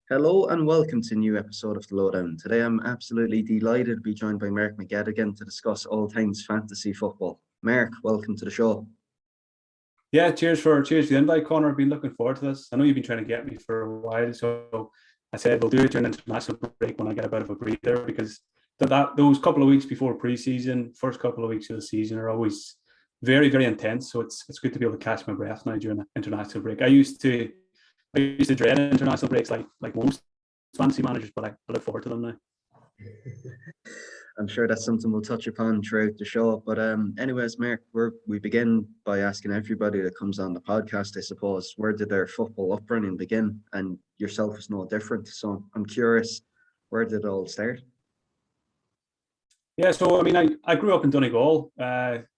Hello and welcome to a new episode of the Lowdown. Today I'm absolutely delighted to be joined by Mark McGettigan to discuss all things fantasy football. Mark, welcome to the show. Yeah, cheers for the invite, Connor. I've been looking forward to this. I know you've been trying to get me for a while, so I said we'll do it during the international break when I get a bit of a breather because those couple of weeks before pre-season, first couple of weeks of the season are always very, very intense. So it's good to be able to catch my breath now during the international break. I used to dread international breaks like most fantasy managers, but I look forward to them now. I'm sure that's something we'll touch upon throughout the show. But anyways, Mark, we begin by asking everybody that comes on the podcast, I suppose, where did their football upbringing begin? And yourself is no different. So I'm curious, where did it all start? Yeah, so I mean, I grew up in Donegal,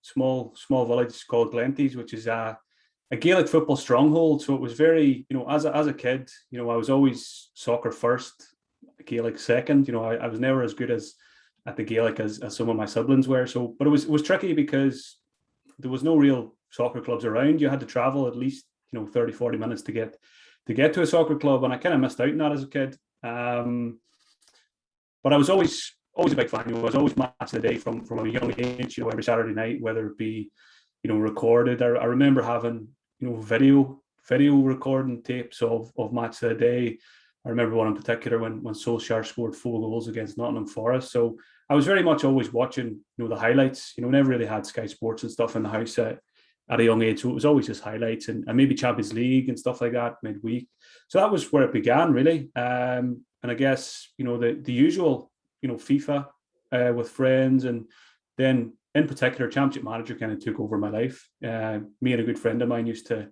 small village called Glenties, which is a Gaelic football stronghold. So it was very, as a kid, I was always soccer first, Gaelic second. I was never as good as at the Gaelic as some of my siblings were. So, but it was tricky because there was no real soccer clubs around. You had to travel at least 30, 40 minutes to get to a soccer club, and I kind of missed out on that as a kid. But I was always a big fan. I was always match of the day from a young age. Every Saturday night, whether it be recorded. I remember having video recording tapes of match of the day. I remember one in particular when Solskjaer scored 4 goals against Nottingham Forest. So I was very much always watching the highlights. Never really had Sky Sports and stuff in the house at a young age. So it was always just highlights and maybe Champions League and stuff like that midweek. So that was where it began really. And I guess the usual FIFA with friends, and then in particular Championship Manager kind of took over my life. Me and a good friend of mine used to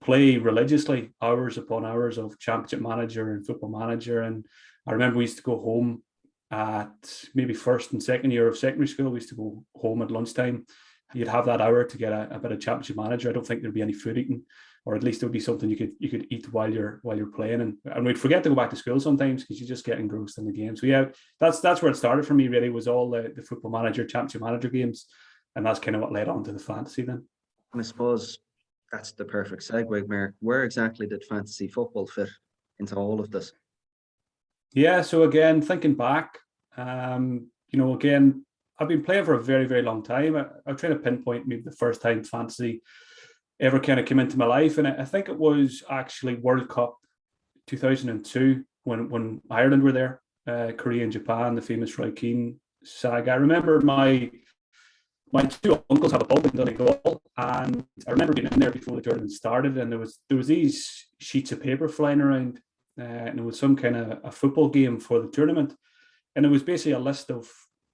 play religiously, hours upon hours of Championship Manager and Football Manager. And I remember we used to go home at maybe first and second year of secondary school. We used to go home at lunchtime. You'd have that hour to get a bit of Championship Manager. I don't think there'd be any food eating, or at least it would be something you could eat while you're playing. And we'd forget to go back to school sometimes because you just get engrossed in the game. So yeah, that's where it started for me. Really, was all the Football Manager, Championship Manager games, and that's kind of what led on to the fantasy then. And I suppose that's the perfect segue, Mark. Where exactly did fantasy football fit into all of this? Yeah, so again, thinking back, again, I've been playing for a very, very long time. I'm trying to pinpoint maybe the first time fantasy ever kind of came into my life, and I think it was actually World Cup 2002 when Ireland were there, Korea and Japan, the famous Roy Keane saga. I remember my two uncles have a pub in Donegal, and I remember being in there before the tournament started, and there was these sheets of paper flying around, and it was some kind of a football game for the tournament, and it was basically a list of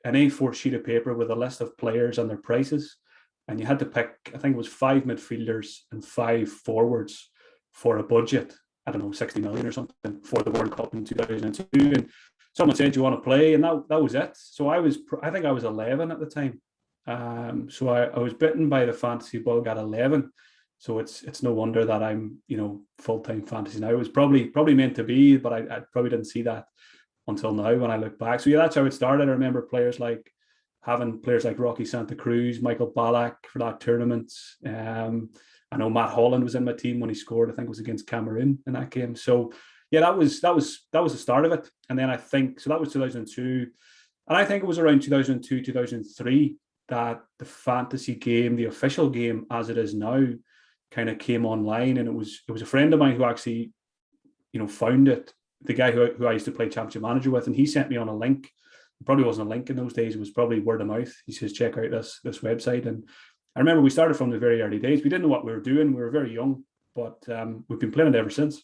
an A4 sheet of paper with a list of players and their prices, and you had to pick, I think it was 5 midfielders and 5 forwards for a budget, I don't know, 60 million or something for the World Cup in 2002, and someone said, "Do you want to play?" And that was it. So I think I was 11 at the time. So I was bitten by the fantasy bug at 11. So it's no wonder that I'm, full-time fantasy now. It was probably meant to be, but I probably didn't see that until now when I look back. So yeah, that's how it started. I remember having players like Rocky Santa Cruz, Michael Ballack for that tournament. I know Matt Holland was in my team when he scored. I think it was against Cameroon in that game. So yeah, that was the start of it. And then I think so that was 2002, and I think it was around 2002, 2003 that the fantasy game, the official game as it is now, kind of came online. And it was a friend of mine who actually, found it, the guy who I used to play Championship Manager with, and he sent me on a link. It probably wasn't a link in those days, it was probably word of mouth. He says, check out this website. And I remember we started from the very early days. We didn't know what we were doing. We were very young, but we've been playing it ever since.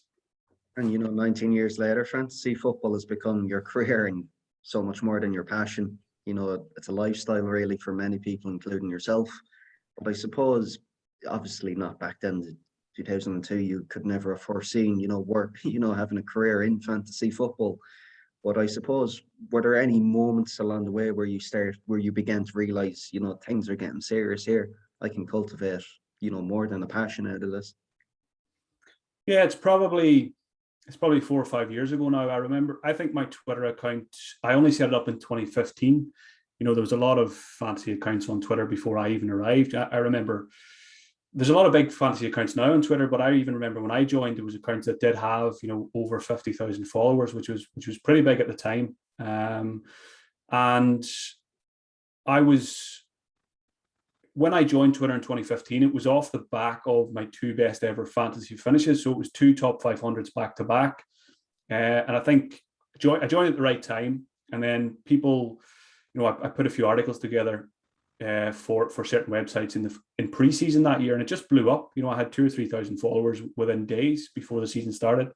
And 19 years later, fantasy football has become your career and so much more than your passion. It's a lifestyle really for many people, including yourself. But I suppose, obviously not back then, 2002, you could never have foreseen, work, having a career in fantasy football. But I suppose, were there any moments along the way where you began to realize, things are getting serious here? I can cultivate, more than a passion out of this. Yeah, it's probably 4 or 5 years ago now. I think my Twitter account, I only set it up in 2015. There was a lot of fantasy accounts on Twitter before I even arrived. I remember there's a lot of big fantasy accounts now on Twitter, but I even remember when I joined, there was accounts that did have, over 50,000 followers, which was pretty big at the time. And when I joined Twitter in 2015, it was off the back of my 2 best ever fantasy finishes. So it was 2 top 500s back to back. And I think I joined at the right time. And then people, I put a few articles together for certain websites in pre-season that year, and it just blew up. I had 2,000 or 3,000 followers within days before the season started.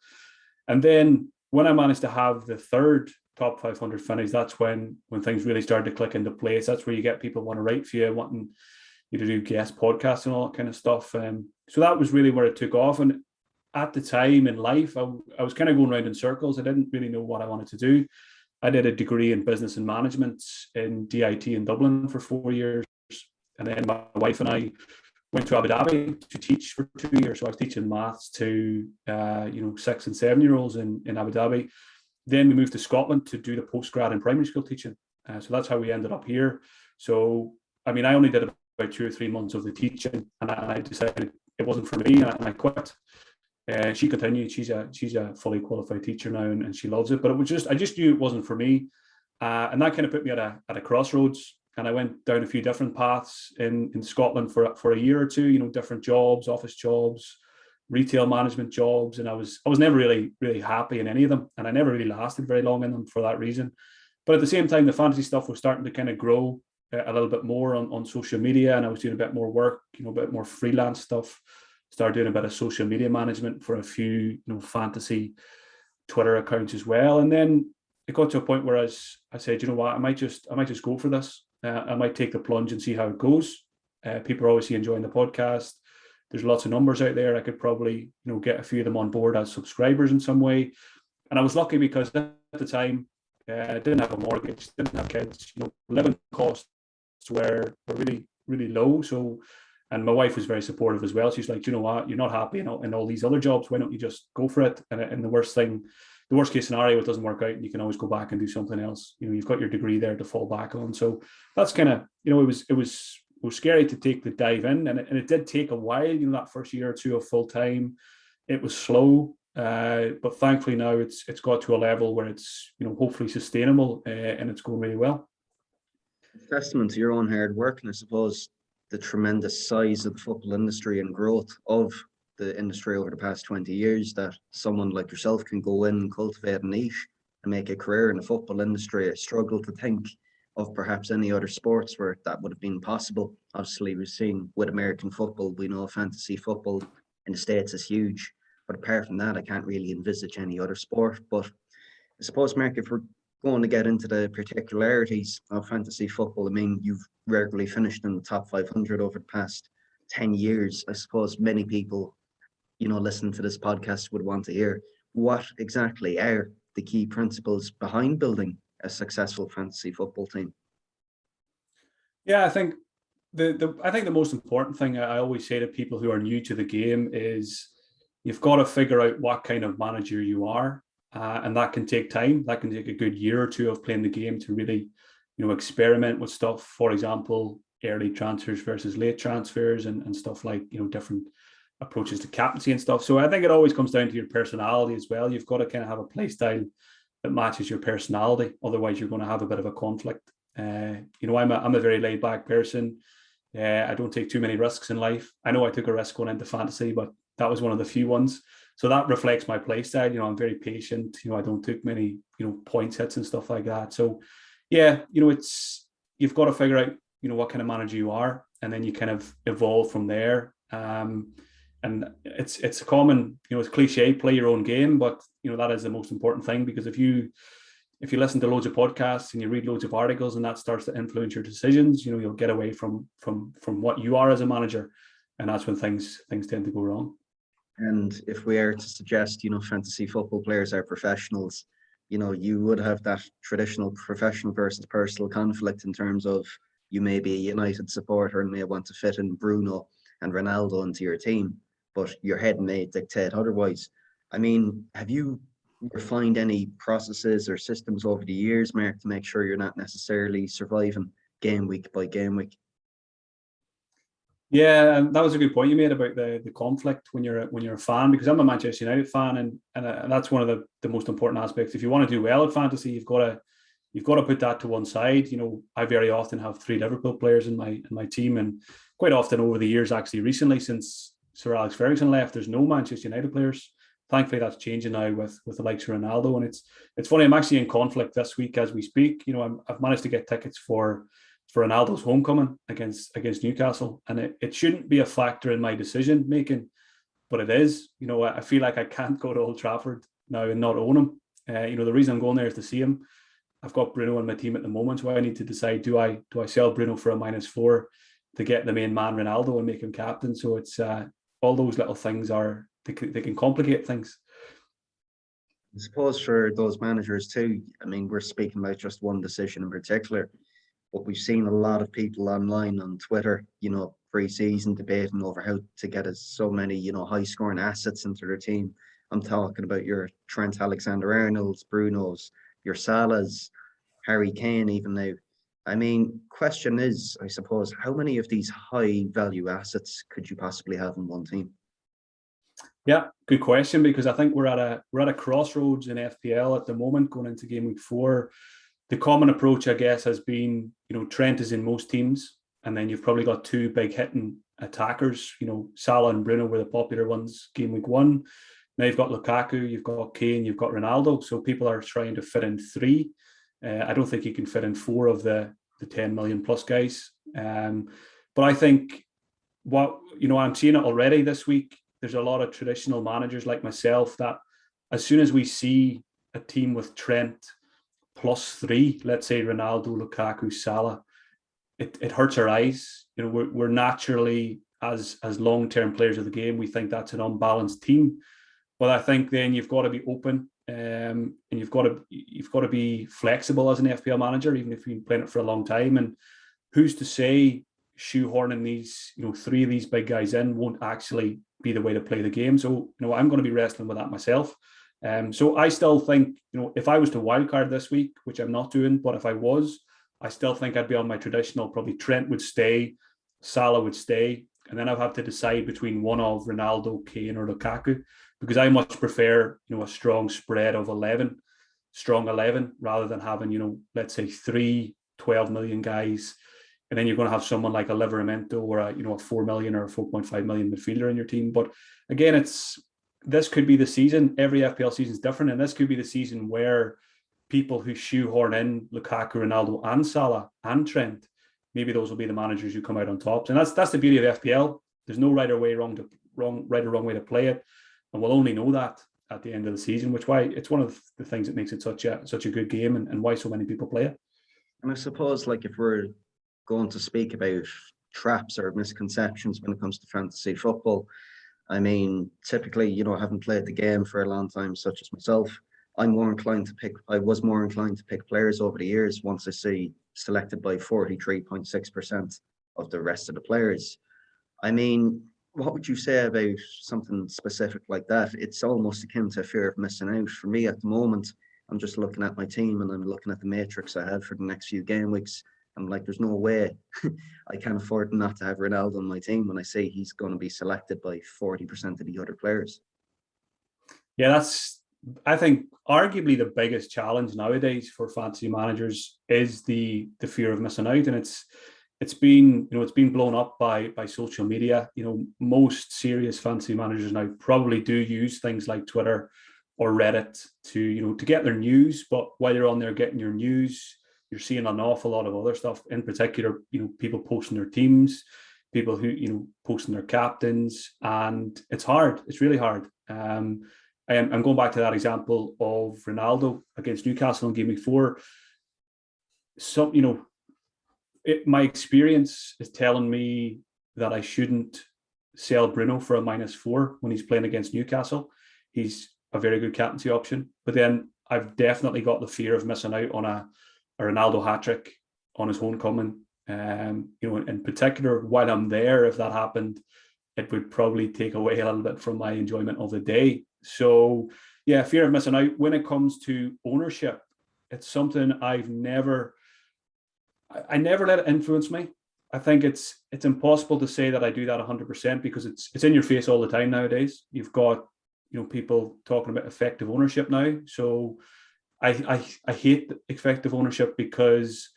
And then when I managed to have the 3rd top 500 finish, that's when things really started to click into place. That's where you get people want to write for you, wanting you to do guest podcasts and all that kind of stuff. So that was really where it took off. And at the time in life, I was kind of going around in circles. I didn't really know what I wanted to do. I did a degree in business and management in DIT in Dublin for 4 years. And then my wife and I went to Abu Dhabi to teach for 2 years. So I was teaching maths to 6 and 7-year-olds in Abu Dhabi. Then we moved to Scotland to do the postgrad in primary school teaching. So that's how we ended up here. So, I only did about 2 or 3 months of the teaching, and I decided it wasn't for me, and I quit. She continued. She's a fully qualified teacher now, and she loves it. But I just knew it wasn't for me, and that kind of put me at a crossroads. And I went down a few different paths in Scotland for a year or two. Different jobs, office jobs, retail management jobs, and I was never really happy in any of them, and I never really lasted very long in them for that reason. But at the same time, the fantasy stuff was starting to kind of grow a little bit more on social media, and I was doing a bit more work, a bit more freelance stuff. Started doing a bit of social media management for a few, fantasy Twitter accounts as well. And then it got to a point where I said, what, I might just go for this. I might take the plunge and see how it goes. People are obviously enjoying the podcast. There's lots of numbers out there. I could probably, get a few of them on board as subscribers in some way. And I was lucky because at the time, I didn't have a mortgage, didn't have kids. Living costs were really, really low. So. And my wife was very supportive as well. She's like, what, you're not happy in all these other jobs. Why don't you just go for it? And the worst case scenario, it doesn't work out, and you can always go back and do something else. You've got your degree there to fall back on. So that's kind of, it was scary to take the dive in, and it did take a while. That first year or two of full time, it was slow, but thankfully now it's got to a level where it's hopefully sustainable, and it's going really well. Testament to your own hard work, and I suppose the tremendous size of the football industry and growth of the industry over the past 20 years, that someone like yourself can go in and cultivate a niche and make a career in the football industry. I struggle to think of perhaps any other sports where that would have been possible. Obviously, we've seen with American football, we know fantasy football in the States is huge. But apart from that, I can't really envisage any other sport. But I suppose, Mark, if we're going to get into the particularities of fantasy football, you've regularly finished in the top 500 over the past 10 years. I suppose many people, listening to this podcast would want to hear what exactly are the key principles behind building a successful fantasy football team. Yeah, I think the most important thing I always say to people who are new to the game is you've got to figure out what kind of manager you are. And that can take time. That can take a good year or two of playing the game to really, experiment with stuff. For example, early transfers versus late transfers and stuff like, different approaches to captaincy and stuff. So I think it always comes down to your personality as well. You've got to kind of have a play style that matches your personality. Otherwise, you're going to have a bit of a conflict. I'm a very laid back person. I don't take too many risks in life. I know I took a risk going into fantasy, but that was one of the few ones. So that reflects my play style. I'm very patient. I don't take many, points hits and stuff like that. So yeah, you've got to figure out, what kind of manager you are, and then you kind of evolve from there. And it's a common, it's cliche, play your own game, but that is the most important thing, because if you listen to loads of podcasts and you read loads of articles and that starts to influence your decisions, you'll get away from what you are as a manager, and that's when things tend to go wrong. And if we are to suggest, fantasy football players are professionals, you would have that traditional professional versus personal conflict in terms of you may be a United supporter and may want to fit in Bruno and Ronaldo into your team, but your head may dictate otherwise. Have you refined any processes or systems over the years, Mark, to make sure you're not necessarily surviving game week by game week? Yeah, and that was a good point you made about the conflict when you're a fan, because I'm a Manchester United fan, and that's one of the most important aspects. If you want to do well at fantasy, you've got to put that to one side. I very often have three Liverpool players in my team, and quite often over the years, actually recently since Sir Alex Ferguson left, there's no Manchester United players. Thankfully, that's changing now with the likes of Ronaldo, and it's funny. I'm actually in conflict this week as we speak. I've managed to get tickets for Ronaldo's homecoming against Newcastle, and it shouldn't be a factor in my decision making, but it is. I feel like I can't go to Old Trafford now and not own him. The reason I'm going there is to see him. I've got Bruno on my team at the moment, so I need to decide: do I sell Bruno for a -4 to get the main man Ronaldo and make him captain? So it's all those little things they can complicate things. I suppose for those managers too, I mean, we're speaking about just one decision in particular, but we've seen a lot of people online on Twitter, pre-season debating over how to get us so many, high-scoring assets into their team. I'm talking about your Trent Alexander-Arnold's, Bruno's, your Salah's, Harry Kane even now. I mean, question is, I suppose, how many of these high-value assets could you possibly have in one team? Yeah, good question, because I think we're at a crossroads in FPL at the moment going into game week 4. The common approach, I guess, has been, Trent is in most teams, and then you've probably got two big hitting attackers. Salah and Bruno were the popular ones game week 1. Now you've got Lukaku, you've got Kane, you've got Ronaldo. So people are trying to fit in 3. I don't think you can fit in 4 of the 10 million plus guys. But I think I'm seeing it already this week. There's a lot of traditional managers like myself that as soon as we see a team with Trent +3, let's say Ronaldo, Lukaku, Salah, it hurts our eyes. We're naturally, as long-term players of the game, we think that's an unbalanced team. But I think then you've got to be open, and you've got to be flexible as an FPL manager, even if you've been playing it for a long time. And who's to say shoehorning these, 3 of these big guys in won't actually be the way to play the game? So, I'm going to be wrestling with that myself. So I still think, if I was to wildcard this week, which I'm not doing, but if I was, I still think I'd be on my traditional, probably Trent would stay, Salah would stay, and then I'd have to decide between one of Ronaldo, Kane, or Lukaku, because I much prefer, a strong spread of strong 11, rather than having, let's say 3 12 million guys, and then you're going to have someone like a Livramento or a 4 million or a 4.5 million midfielder in your team. But again, this could be the season. Every FPL season is different, and this could be the season where people who shoehorn in Lukaku, Ronaldo, and Salah and Trent, maybe those will be the managers who come out on top. And that's the beauty of FPL. There's no right or wrong way to play it, and we'll only know that at the end of the season. Which why it's one of the things that makes it such a good game, and why so many people play it. And I suppose, like, if we're going to speak about traps or misconceptions when it comes to fantasy football, I mean, typically, having played the game for a long time, such as myself, I was more inclined to pick players over the years once I see selected by 43.6% of the rest of the players. I mean, what would you say about something specific like that? It's almost akin to fear of missing out. For me at the moment, I'm just looking at my team and I'm looking at the matrix I have for the next few game weeks. I'm like, there's no way I can't afford not to have Ronaldo on my team when I say he's going to be selected by 40% of the other players. Yeah, that's, I think, arguably the biggest challenge nowadays for fantasy managers is the fear of missing out, and it's been blown up by social media. Most serious fantasy managers now probably do use things like Twitter or Reddit to get their news. But while you're on there getting your news, you're seeing an awful lot of other stuff. In particular, people posting their teams, people who posting their captains, and it's hard. It's really hard. I'm going back to that example of Ronaldo against Newcastle in game week 4. So my experience is telling me that I shouldn't sell Bruno for a -4 when he's playing against Newcastle. He's a very good captaincy option, but then I've definitely got the fear of missing out on a Ronaldo hat-trick on his homecoming. In particular, while I'm there, if that happened, it would probably take away a little bit from my enjoyment of the day. So yeah, fear of missing out. When it comes to ownership, it's something I never let it influence me. I think it's impossible to say that I do that 100% because it's in your face all the time nowadays. You've got people talking about effective ownership now. So I hate effective ownership because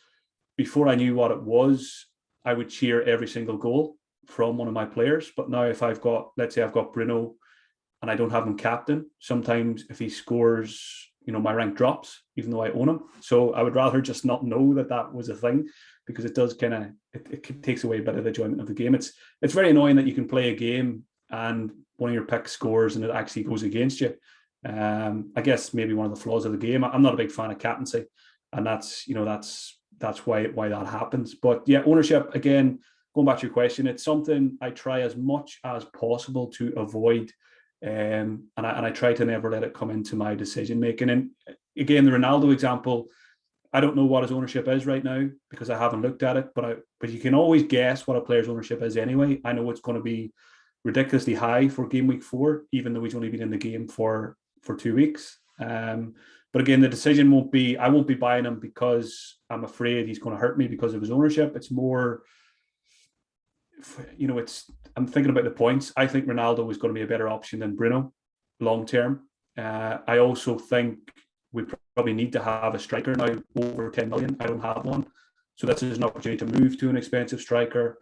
before I knew what it was, I would cheer every single goal from one of my players. But now if let's say I've got Bruno and I don't have him captain, sometimes if he scores, my rank drops, even though I own him. So I would rather just not know that was a thing, because it does it takes away a bit of the enjoyment of the game. It's very annoying that you can play a game and one of your picks scores and it actually goes against you. I guess maybe one of the flaws of the game. I'm not a big fan of captaincy, and that's why that happens. But yeah, ownership, again, going back to your question, it's something I try as much as possible to avoid. And I try to never let it come into my decision making. And again, the Ronaldo example, I don't know what his ownership is right now because I haven't looked at it, but you can always guess what a player's ownership is anyway. I know it's going to be ridiculously high for game week 4, even though he's only been in the game for 2 weeks. But again, the decision I won't be buying him because I'm afraid he's going to hurt me because of his ownership. It's more, I'm thinking about the points. I think Ronaldo is going to be a better option than Bruno long term. I also think we probably need to have a striker now over 10 million. I don't have one. So this is an opportunity to move to an expensive striker.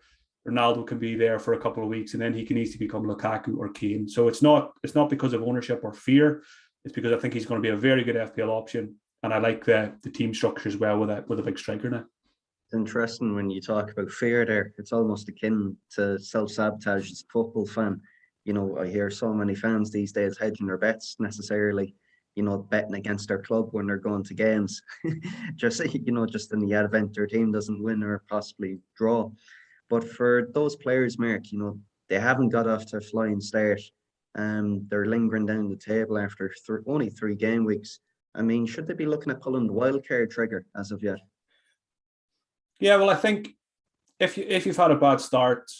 Ronaldo can be there for a couple of weeks and then he can easily become Lukaku or Kane. So it's not because of ownership or fear. It's because I think he's going to be a very good FPL option. And I like the team structure as well with a big striker now. It's interesting when you talk about fear there. It's almost akin to self-sabotage as a football fan. I hear so many fans these days hedging their bets necessarily, betting against their club when they're going to games. just in the event their team doesn't win or possibly draw. But for those players, Mark, they haven't got off to a flying start. They're lingering down the table after only 3 game weeks. I mean, should they be looking at pulling the wildcard trigger as of yet? Yeah, well, I think if you've had a bad start,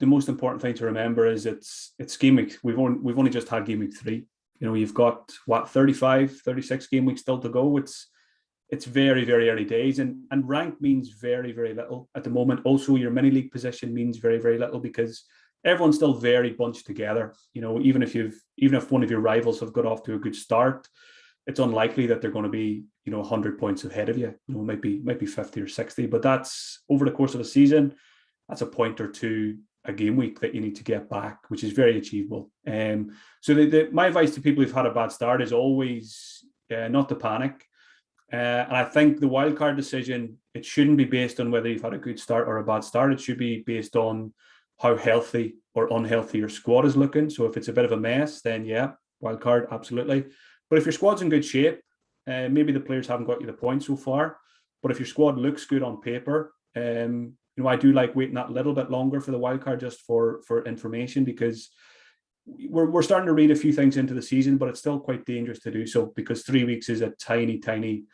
the most important thing to remember is it's game week. We've only just had game week 3. You've got 35, 36 game weeks still to go. It's very, very early days, and rank means very, very little at the moment. Also, your mini league position means very, very little because everyone's still very bunched together. Even if one of your rivals have got off to a good start, it's unlikely that they're going to be 100 points ahead of you. It might be 50 or 60, but that's over the course of a season. That's a point or two a game week that you need to get back, which is very achievable. So my advice to people who've had a bad start is always not to panic. And I think the wildcard decision, it shouldn't be based on whether you've had a good start or a bad start. It should be based on how healthy or unhealthy your squad is looking. So if it's a bit of a mess, then yeah, wildcard, absolutely. But if your squad's in good shape, maybe the players haven't got you the points so far, but if your squad looks good on paper, I do like waiting that little bit longer for the wildcard just for information, because we're starting to read a few things into the season, but it's still quite dangerous to do so because 3 weeks is a tiny, tiny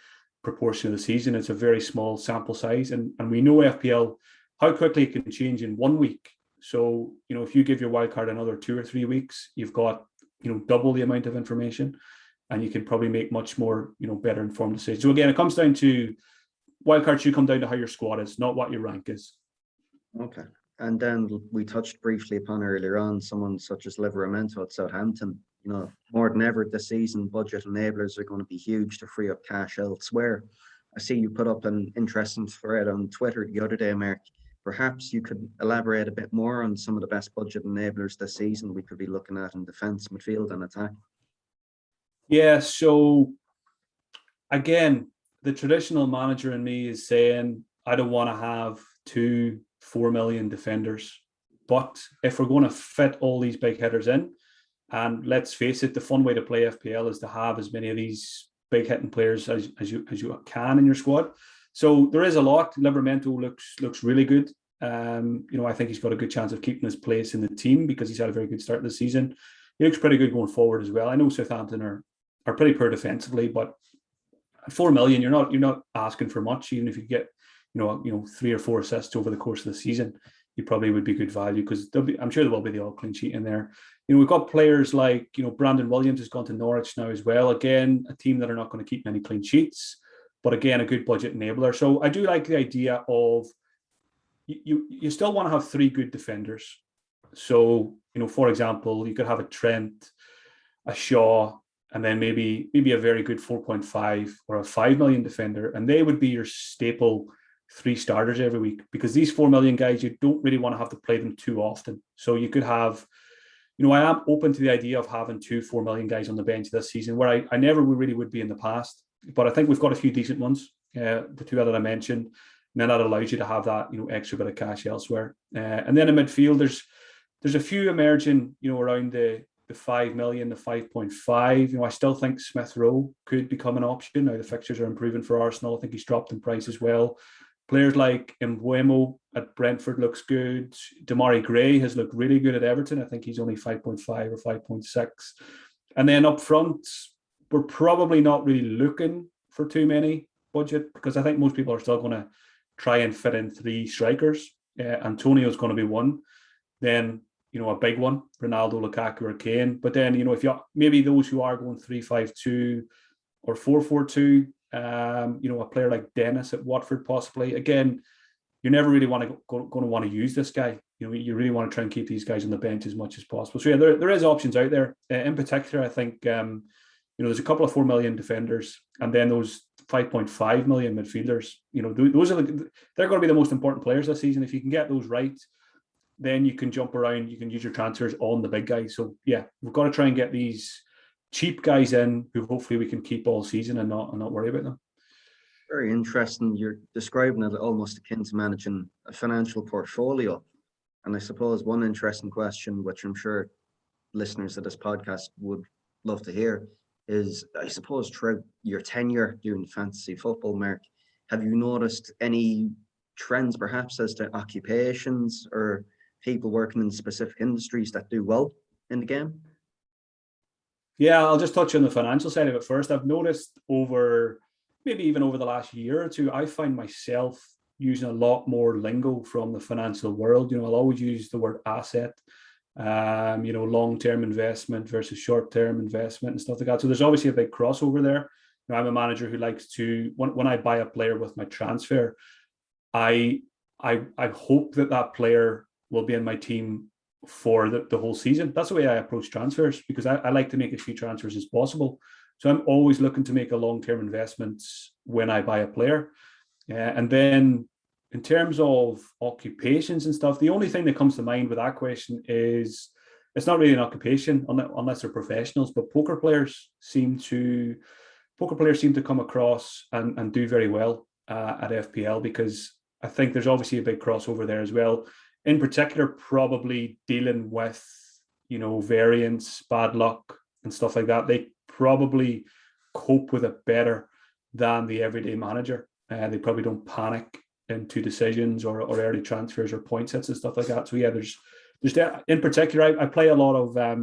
proportion of the season. It's a very small sample size, and we know FPL, how quickly it can change in 1 week. So, if you give your wildcard another 2 or 3 weeks, you've got, double the amount of information, and you can probably make much more, better informed decisions. So again, it comes down to wildcard should come down to how your squad is, not what your rank is. Okay. And then we touched briefly upon earlier on someone such as Livramento at Southampton. More than ever this season, budget enablers are going to be huge to free up cash elsewhere. I see you put up an interesting thread on Twitter the other day, Mark. Perhaps you could elaborate a bit more on some of the best budget enablers this season we could be looking at in defence, midfield and attack. Yeah, so again, the traditional manager in me is saying, I don't want to have 2-4 million defenders. But if we're going to fit all these big hitters in, and let's face it, the fun way to play FPL is to have as many of these big hitting players as you can in your squad. So there is a lot. Livramento looks really good. I think he's got a good chance of keeping his place in the team because he's had a very good start of the season. He looks pretty good going forward as well. I know Southampton are pretty poor defensively, but at 4 million, you're not asking for much. Even if you get 3 or 4 assists over the course of the season, you probably would be good value because I'm sure there will be the odd clean sheet in there. We've got players like Brandon Williams has gone to Norwich now as well. Again, a team that are not going to keep many clean sheets, but again, a good budget enabler. So I do like the idea of you still want to have three good defenders. So, for example, you could have a Trent, a Shaw, and then maybe a very good 4.5 or a 5 million defender, and they would be your staple three starters every week, because these 4 million guys, you don't really want to have to play them too often. So you could have, I am open to the idea of having 4 million guys on the bench this season, where I never really would be in the past, but I think we've got a few decent ones, the two that I mentioned, and then that allows you to have that, extra bit of cash elsewhere. And then in midfield, there's a few emerging, around the 5 million, the 5.5. I still think Smith Rowe could become an option. Now the fixtures are improving for Arsenal. I think he's dropped in price as well. Players like Mbeumo at Brentford looks good. Damari Gray has looked really good at Everton. I think he's only 5.5 or 5.6. And then up front, we're probably not really looking for too many budget, because I think most people are still going to try and fit in three strikers. Antonio's going to be one. Then, a big one, Ronaldo, Lukaku, or Kane. But then, if you maybe those who are going 3-5-2 or 4-4-2, a player like Dennis at Watford possibly. Again, you never really going to want to use this guy. You really want to try and keep these guys on the bench as much as possible. So yeah, there is options out there. In particular, I think there's a couple of 4 million defenders, and then those 5.5 million midfielders. Those are they're going to be the most important players this season. If you can get those right, then you can jump around. You can use your transfers on the big guys. So yeah, we've got to try and get these cheap guys in who hopefully we can keep all season and not worry about them. Very interesting. You're describing it almost akin to managing a financial portfolio. And I suppose one interesting question, which I'm sure listeners of this podcast would love to hear, is, I suppose, throughout your tenure doing fantasy football, Mark, have you noticed any trends perhaps as to occupations or people working in specific industries that do well in the game? Yeah, I'll just touch on the financial side of it first. I've noticed maybe even over the last year or two, I find myself using a lot more lingo from the financial world. I'll always use the word asset, long-term investment versus short-term investment and stuff like that. So there's obviously a big crossover there. I'm a manager who likes to, when I buy a player with my transfer, I hope that player will be in my team for the whole season. That's the way I approach transfers, because I like to make as few transfers as possible. So I'm always looking to make a long-term investment when I buy a player. And then in terms of occupations and stuff, the only thing that comes to mind with that question is, it's not really an occupation unless they're professionals, but poker players seem to come across and do very well at FPL, because I think there's obviously a big crossover there as well. In particular, probably dealing with, variance, bad luck and stuff like that. They probably cope with it better than the everyday manager. They probably don't panic into decisions or early transfers or point sets and stuff like that. So yeah, there's in particular, I play a lot of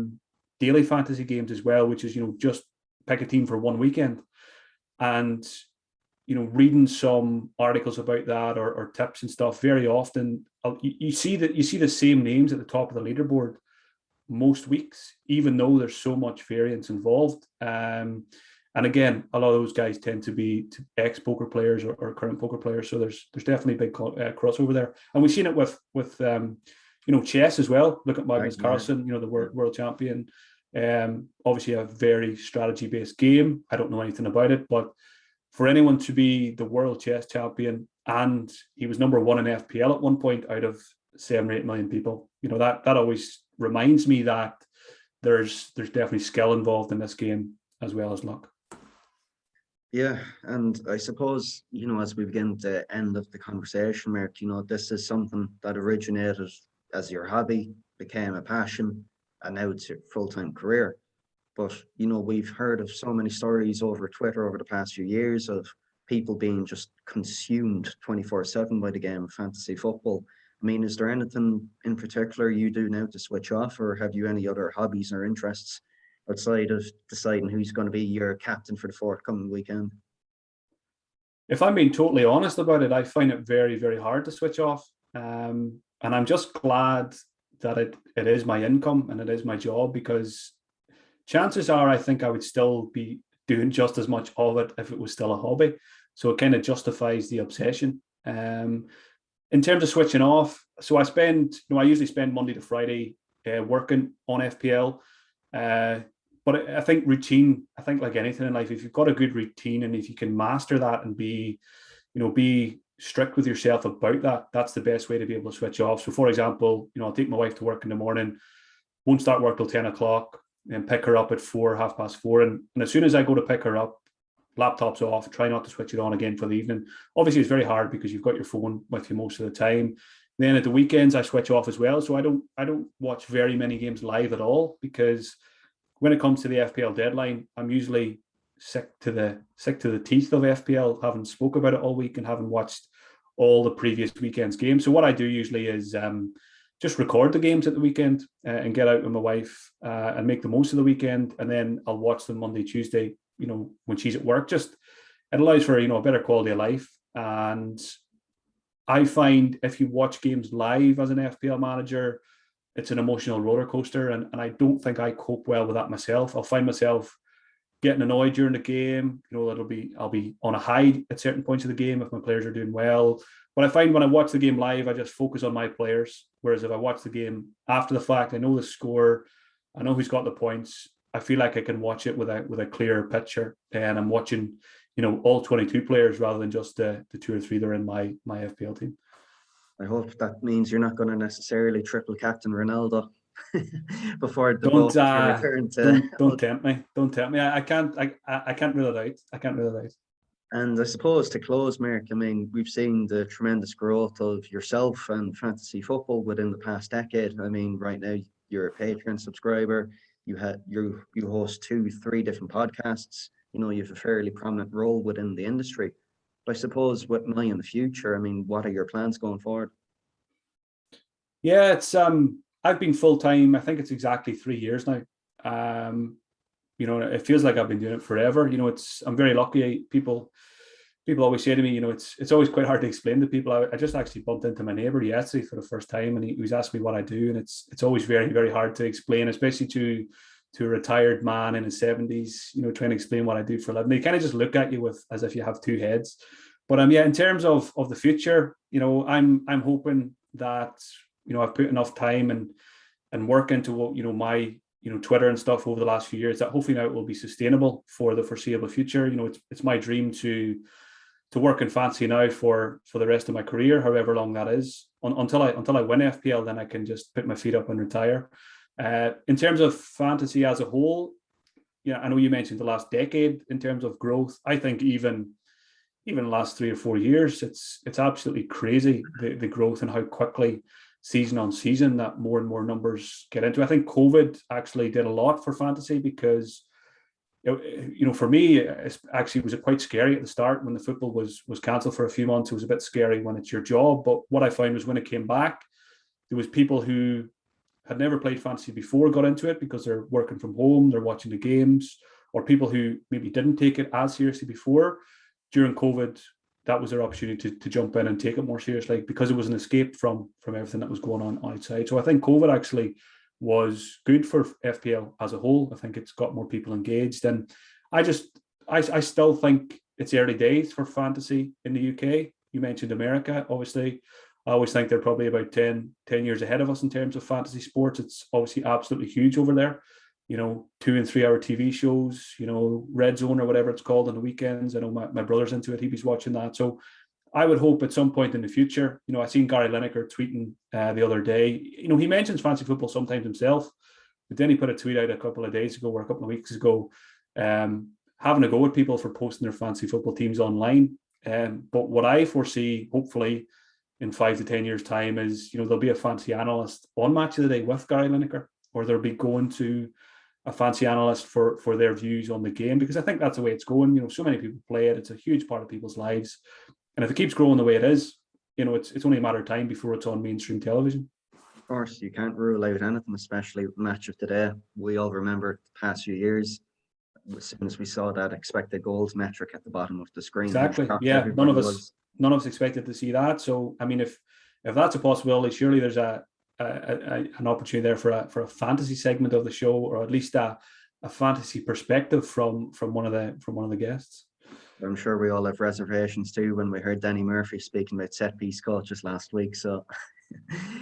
daily fantasy games as well, which is, just pick a team for one weekend. And reading some articles about that or tips and stuff, very often you see the same names at the top of the leaderboard most weeks, even though there's so much variance involved. And again, a lot of those guys tend to be ex-poker players or current poker players. So there's definitely a big crossover there. And we've seen it with chess as well. Look at Magnus Carlsen, the world champion. Obviously a very strategy-based game. I don't know anything about it, but for anyone to be the world chess champion, and he was number one in FPL at one point out of 7 or 8 million people, that always reminds me that there's definitely skill involved in this game as well as luck. Yeah, and I suppose, as we begin to end of the conversation, Mark, this is something that originated as your hobby, became a passion, and now it's your full-time career. But, we've heard of so many stories over Twitter over the past few years of people being just consumed 24/7 by the game of fantasy football. I mean, is there anything in particular you do now to switch off, or have you any other hobbies or interests outside of deciding who's going to be your captain for the forthcoming weekend? If I'm being totally honest about it, I find it very, very hard to switch off. And I'm just glad that it is my income and it is my job, because chances are I think I would still be doing just as much of it if it was still a hobby. So it kind of justifies the obsession. In terms of switching off, so I usually spend Monday to Friday working on FPL. But I think routine, I think like anything in life, if you've got a good routine and if you can master that and be strict with yourself about that, that's the best way to be able to switch off. So for example, I'll take my wife to work in the morning, won't start work till 10 o'clock, and pick her up at 4, 4:30. And as soon as I go to pick her up, laptop's off, try not to switch it on again for the evening. Obviously, it's very hard because you've got your phone with you most of the time. Then at the weekends, I switch off as well. So I don't watch very many games live at all, because when it comes to the FPL deadline, I'm usually sick to the teeth of FPL, having spoke about it all week and having watched all the previous weekend's games. So what I do usually is just record the games at the weekend and get out with my wife and make the most of the weekend, and then I'll watch them Monday, Tuesday, when she's at work. Just it allows for a better quality of life. And I find if you watch games live as an FPL manager, it's an emotional roller coaster, and I don't think I cope well with that myself. I'll find myself getting annoyed during the game. I'll be on a high at certain points of the game if my players are doing well. But I find when I watch the game live, I just focus on my players. Whereas if I watch the game after the fact, I know the score, I know who's got the points. I feel like I can watch it with a clearer picture, and I'm watching, all 22 players rather than just the 2 or 3 that are in my FPL team. I hope that means you're not going to necessarily triple captain Ronaldo before the Don't return to. don't tempt me. Don't tempt me. I can't rule it out. I can't rule it out. And I suppose to close, Mark, I mean, we've seen the tremendous growth of yourself and fantasy football within the past decade. I mean, right now you're a Patreon subscriber. You host 2, 3 different podcasts. You have a fairly prominent role within the industry. But I suppose with an eye in the future, I mean, what are your plans going forward? Yeah, it's I've been full time. I think it's exactly 3 years now. It feels like I've been doing it forever. I'm very lucky. People always say to me, it's always quite hard to explain to people. I just actually bumped into my neighbor yesterday for the first time, and he was asking me what I do, and it's always very, very hard to explain, especially to a retired man in his 70s, trying to explain what I do for a living. They kind of just look at you as if you have 2 heads. But in terms of the future, I'm hoping that I've put enough time and work into what my Twitter and stuff over the last few years that hopefully now it will be sustainable for the foreseeable future. It's my dream to work in fantasy now for the rest of my career, however long that is, until I win FPL. Then I can just put my feet up and retire. In terms of fantasy as a whole, I know you mentioned the last decade in terms of growth. I think even the last 3 or 4 years, it's absolutely crazy the growth and how quickly season on season that more and more numbers get into. I think COVID actually did a lot for fantasy because for me, it actually was quite scary at the start when the football was cancelled for a few months. It was a bit scary when it's your job. But what I found was when it came back, there was people who had never played fantasy before got into it because they're working from home, they're watching the games, or people who maybe didn't take it as seriously before. During COVID, that was their opportunity to jump in and take it more seriously because it was an escape from everything that was going on outside. So I think COVID actually was good for FPL as a whole. I think it's got more people engaged, and I still think it's early days for fantasy in the UK. You mentioned America, obviously. I always think they're probably about 10 years ahead of us in terms of fantasy sports. It's obviously absolutely huge over there. 2 and 3 hour TV shows, Red Zone or whatever it's called on the weekends. I know my brother's into it. He's watching that. So I would hope at some point in the future, I seen Gary Lineker tweeting the other day, he mentions fantasy football sometimes himself, but then he put a tweet out a couple of days ago or a couple of weeks ago, having a go at people for posting their fantasy football teams online. But what I foresee, hopefully, in 5 to 10 years' time is, there'll be a fantasy analyst on Match of the Day with Gary Lineker, or they'll be going to a fancy analyst for their views on the game, because I think that's the way it's going. So many people play it. It's a huge part of people's lives. And if it keeps growing the way it is, it's only a matter of time before it's on mainstream television. Of course, you can't rule out anything, especially with Match of the Day. We all remember the past few years, as soon as we saw that expected goals metric at the bottom of the screen. Exactly. Yeah, none of us expected to see that. So, I mean, if that's a possibility, surely there's an opportunity there for a fantasy segment of the show, or at least a fantasy perspective from one of the guests. I'm sure we all have reservations too when we heard Danny Murphy speaking about set piece coaches last week. So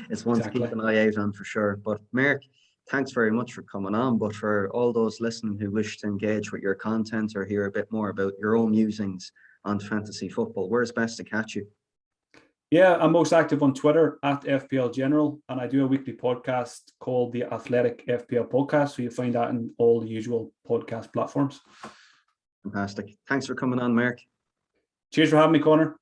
it's one to keep an eye out on for sure. But Mark, thanks very much for coming on. But for all those listening who wish to engage with your content or hear a bit more about your own musings on fantasy football, where's best to catch you? Yeah, I'm most active on Twitter at FPL General, and I do a weekly podcast called the Athletic FPL Podcast. So you find that in all the usual podcast platforms. Fantastic. Thanks for coming on, Mark. Cheers for having me, Connor.